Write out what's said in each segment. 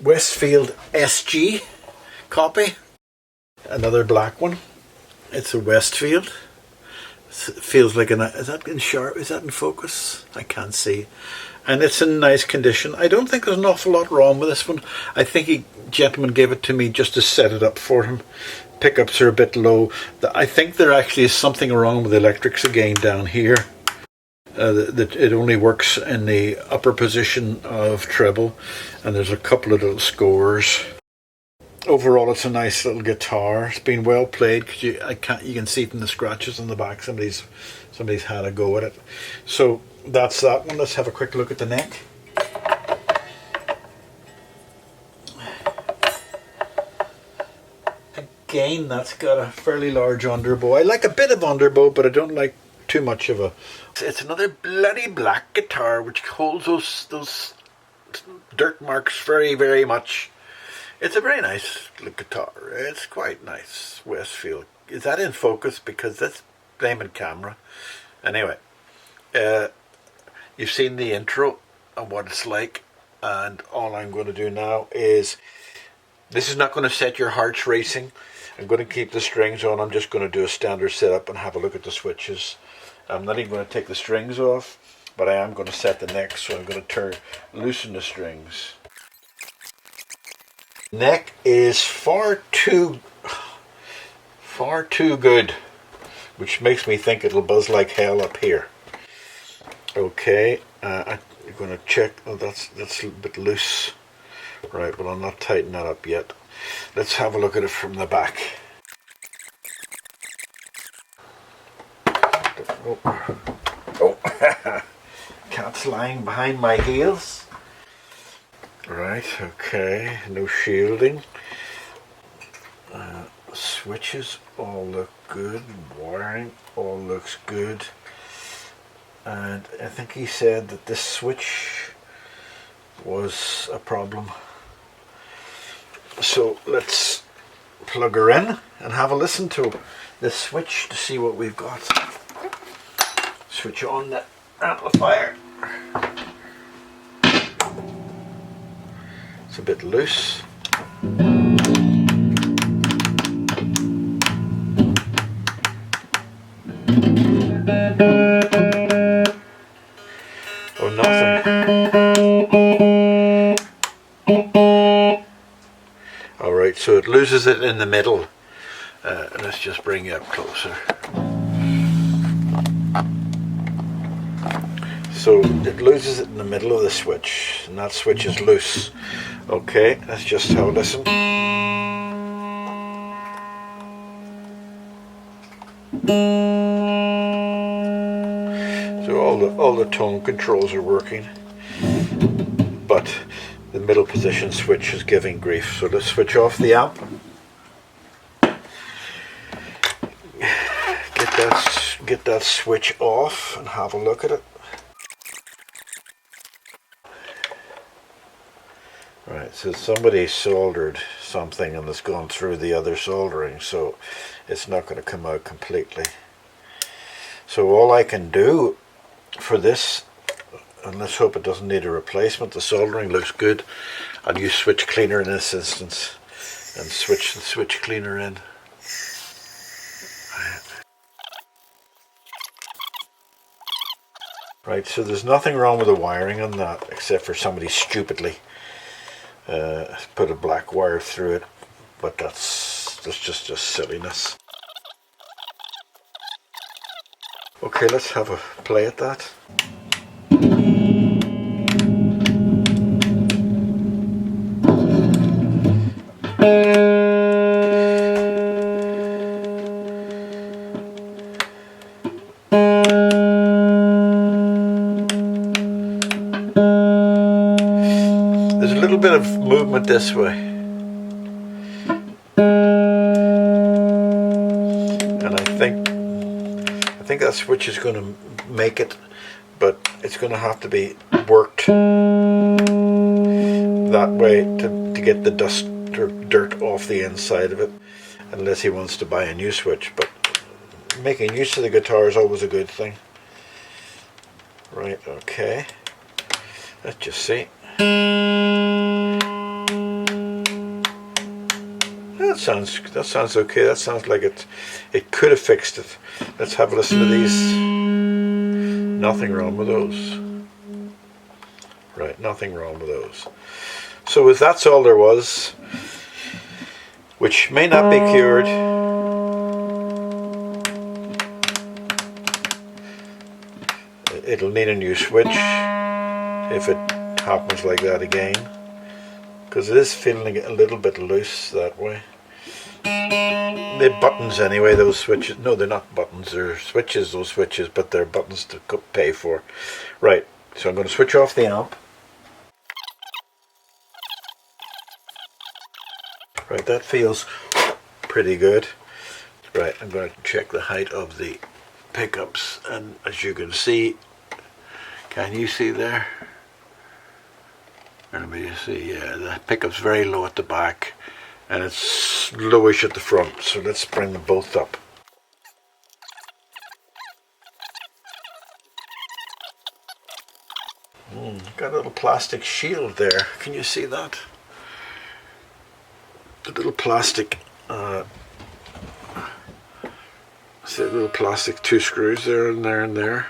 Westfield SG copy. Another black one. It's a Westfield. It feels like an, is that in sharp? Is that in focus? I can't see. And it's in nice condition. I don't think there's an awful lot wrong with this one. I think a gentleman gave it to me just to set it up for him. Pickups are a bit low. I think there actually is something wrong with the electrics again down here. That it only works in the upper position of treble, and there's a couple of little scores. Overall, it's a nice little guitar. It's been well played because you can see from the scratches on the back somebody's had a go at it. So that's that one. Let's have a quick look at the neck. Again, that's got a fairly large underbow. I like a bit of underbow, but I don't like too much of a. It's another bloody black guitar which holds those dirt marks very, very much. It's a very nice guitar. It's quite nice. Westfield. Is that in focus? Because that's blaming camera. Anyway, you've seen the intro and what it's like, and all I'm going to do now is, this is not going to set your hearts racing. I'm going to keep the strings on. I'm just going to do a standard setup and have a look at the switches. I'm not even going to take the strings off, but I am going to set the neck, so I'm going to loosen the strings. Neck is far too good, which makes me think it'll buzz like hell up here. Okay, I'm going to check. Oh, that's a bit loose. Right, well, I'll not tighten that up yet. Let's have a look at it from the back. Oh, cat's lying behind my heels. Right, okay, no shielding. Switches all look good. Wiring all looks good. And I think he said that this switch was a problem. So let's plug her in and have a listen to this switch to see what we've got. Switch on the amplifier. It's a bit loose. Oh, nothing. Alright, so it loses it in the middle. Let's just bring you up closer. So it loses it in the middle of the switch, and that switch is loose. Okay, let's just have a listen. So all the tone controls are working, but the middle position switch is giving grief. So let's switch off the amp. Get that switch off and have a look at it. Right, so somebody soldered something and it's gone through the other soldering, so it's not going to come out completely. So all I can do for this, and let's hope it doesn't need a replacement, the soldering looks good. I'll use switch cleaner in this instance and switch the switch cleaner in. Right, so there's nothing wrong with the wiring on that, except for somebody stupidly put a black wire through it, but that's just silliness. Okay, let's have a play at that. There's a little bit of movement this way, and I think that switch is going to make it, but it's going to have to be worked that way to get the dust or dirt off the inside of it, unless he wants to buy a new switch. But making use of the guitar is always a good thing. Right, okay, let's just see. that sounds okay. That sounds like it could have fixed it. Let's have a listen to these. Nothing wrong with those. Right, nothing wrong with those. So if that's all there was, which may not be cured, it'll need a new switch if it happens like that again, because it is feeling a little bit loose that way. They're buttons anyway, those switches. No, they're not buttons, they're switches, those switches, but they're buttons to pay for. Right, so I'm going to switch off the amp. Right, that feels pretty good. Right, I'm going to check the height of the pickups, and as you can see, can you see there? Let me just see, yeah, the pickup's very low at the back, and it's lowish at the front, so let's bring them both up. Got a little plastic shield there, can you see that? The little plastic, see the little plastic 2 screws there and there and there.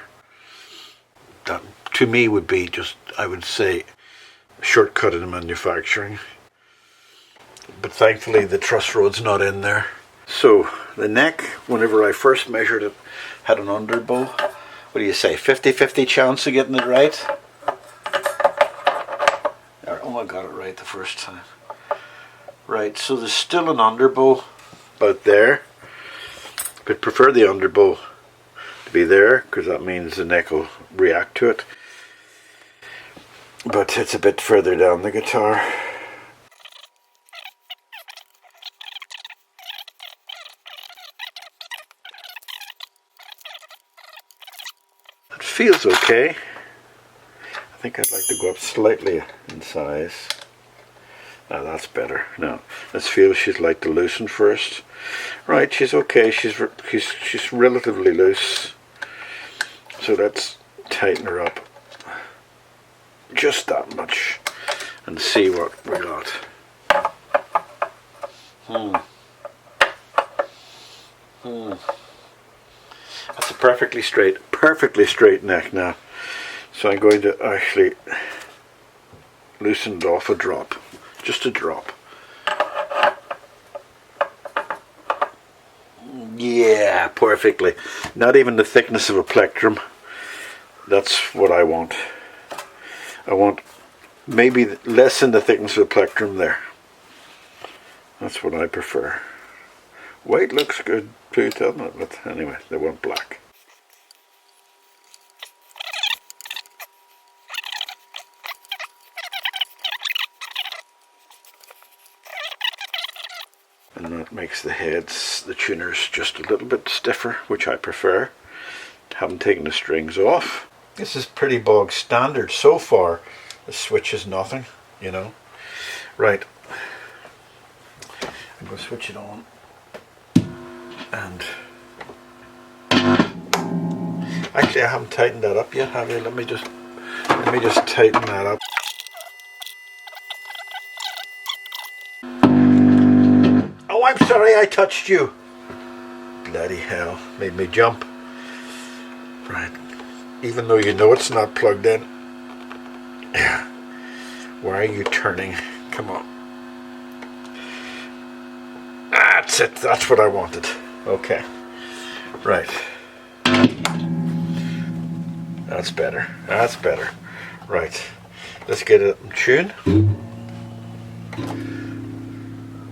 That to me would be just, I would say, a shortcut in manufacturing. But thankfully the truss rod's not in there. So the neck, whenever I first measured it, had an underbow. What do you say, 50-50 chance of getting it right? Oh, I got it right the first time. Right, so there's still an underbow about there. I'd prefer the underbow to be there, because that means the neck will react to it. But it's a bit further down the guitar. It feels okay. I think I'd like to go up slightly in size. Now that's better. Now let's feel she'd like to loosen first. Right, she's okay. She's relatively loose. So let's tighten her up just that much and see what we got. That's a perfectly straight neck now. So I'm going to actually loosen it off a drop. Just a drop. Yeah, perfectly. Not even the thickness of a plectrum. That's what I want. I want maybe less than the thickness of a plectrum there. That's what I prefer. White looks good too, doesn't it? But anyway, they want black. And that makes the heads, the tuners, just a little bit stiffer, which I prefer. Haven't taken the strings off. This is pretty bog standard so far. The switch is nothing, you know. Right. I'm going to switch it on. And actually I haven't tightened that up yet, have you? Let me just tighten that up. Oh, I'm sorry I touched you. Bloody hell, made me jump. Right, even though you know it's not plugged in. Why are you turning? Come on. That's it, that's what I wanted. Okay, right. That's better, that's better. Right, let's get it in tune.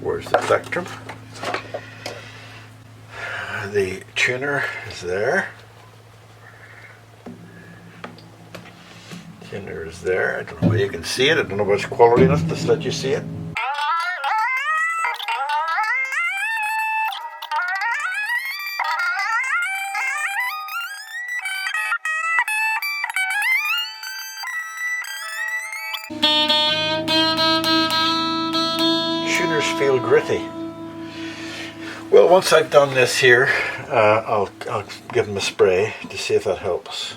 Where's the plectrum? The tuner is there. Tuner is there. I don't know whether you can see it. I don't know what's quality enough to let you see it. Tuners feel gritty. Well, once I've done this here, I'll give them a spray to see if that helps.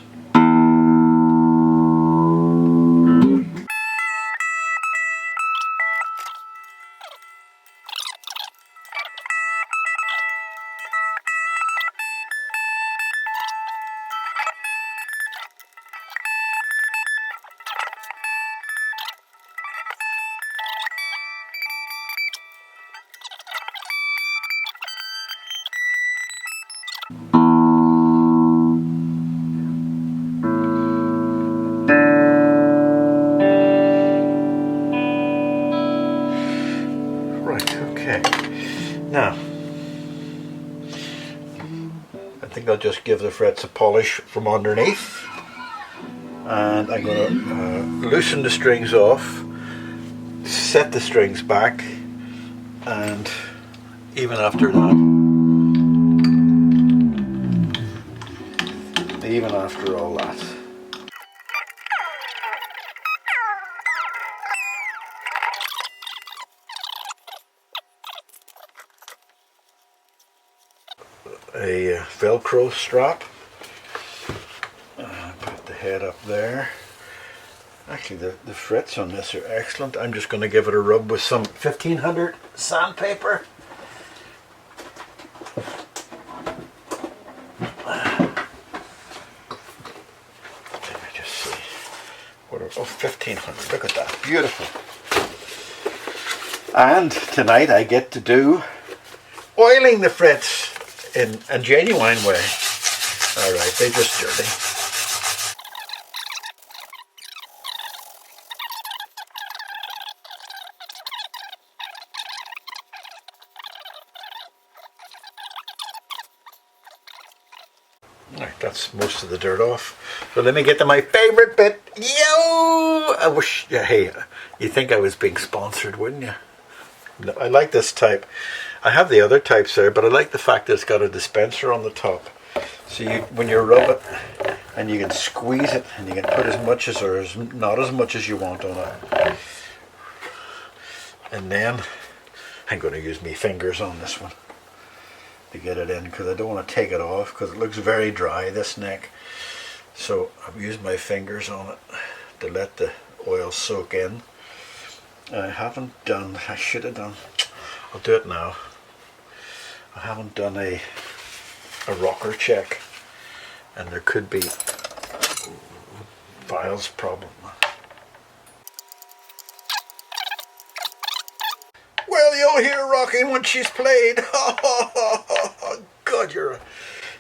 think I'll just give the frets a polish from underneath. And I'm going to loosen the strings off, set the strings back, and even after all that, a Velcro strap. Put the head up there. Actually, the frets on this are excellent. I'm just going to give it a rub with some 1500 sandpaper. Let me just see. Oh, 1500. Look at that. Beautiful. And tonight I get to do oiling the frets in a genuine way. Alright, they're just dirty. Right, that's most of the dirt off. So let me get to my favourite bit. Yo! I wish, yeah, hey, you think I was being sponsored, wouldn't you? No, I like this type. I have the other types there, but I like the fact that it's got a dispenser on the top. So when you rub it, and you can squeeze it, and you can put as much as or not as much as you want on it. And then I'm going to use my fingers on this one to get it in, because I don't want to take it off because it looks very dry, this neck. So I've used my fingers on it to let the oil soak in. I should have done, I'll do it now. I haven't done a rocker check, and there could be files problem. Well, you'll hear rocking when she's played. God, you're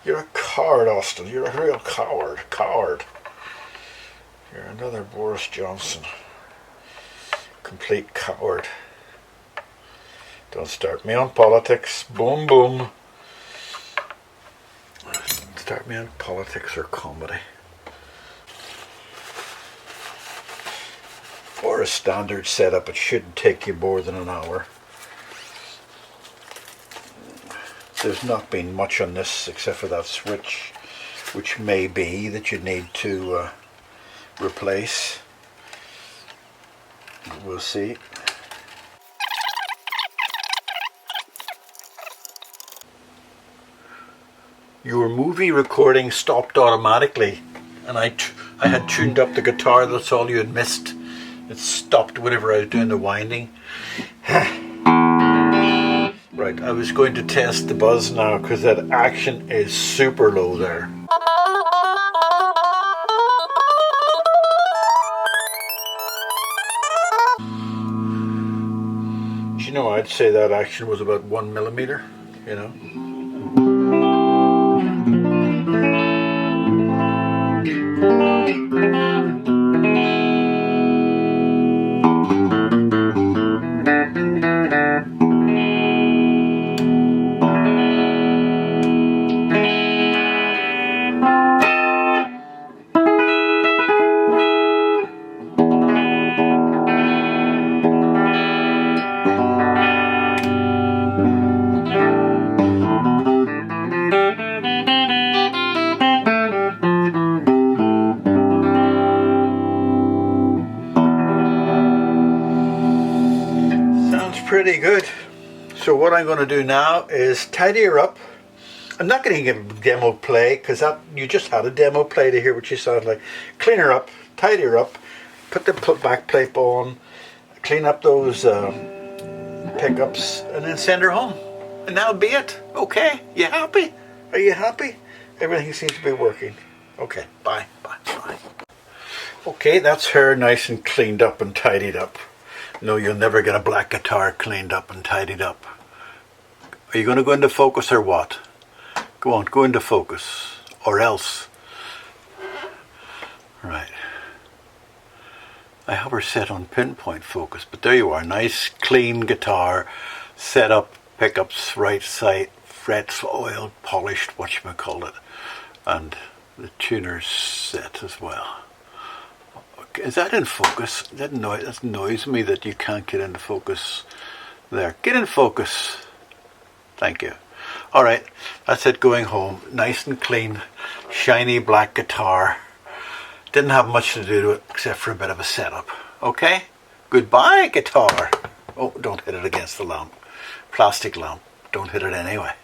a coward, Austin. You're a real coward. You're another Boris Johnson. Complete coward. Don't start me on politics. Boom, boom. Start me on politics or comedy. For a standard setup, it shouldn't take you more than an hour. There's not been much on this except for that switch, which may be that you need to replace. We'll see. Your movie recording stopped automatically, and I had tuned up the guitar. That's all you had missed. It stopped whenever I was doing the winding. Right, I was going to test the buzz now because that action is super low there. You know, I'd say that action was about 1 millimeter, you know. Pretty good. So what I'm going to do now is tidy her up. I'm not going to give a demo play because you just had a demo play to hear what she sounds like. Clean her up, tidy her up, put the back plate on, clean up those pickups, and then send her home. And that'll be it. Okay, you happy? Are you happy? Everything seems to be working. Okay, bye. Okay, that's her nice and cleaned up and tidied up. No, you'll never get a black guitar cleaned up and tidied up. Are you going to go into focus or what? Go on, go into focus. Or else. Right. I have her set on pinpoint focus, but there you are. Nice, clean guitar. Set up, pickups, right side, fret oil polished, whatchamacallit, and the tuner's set as well. Okay, is that in focus? That annoys me that you can't get into focus there. Get in focus. Thank you. Alright, that's it, going home. Nice and clean, shiny black guitar. Didn't have much to do to it except for a bit of a setup. Okay? Goodbye, guitar. Oh, don't hit it against the lamp. Plastic lamp. Don't hit it anyway.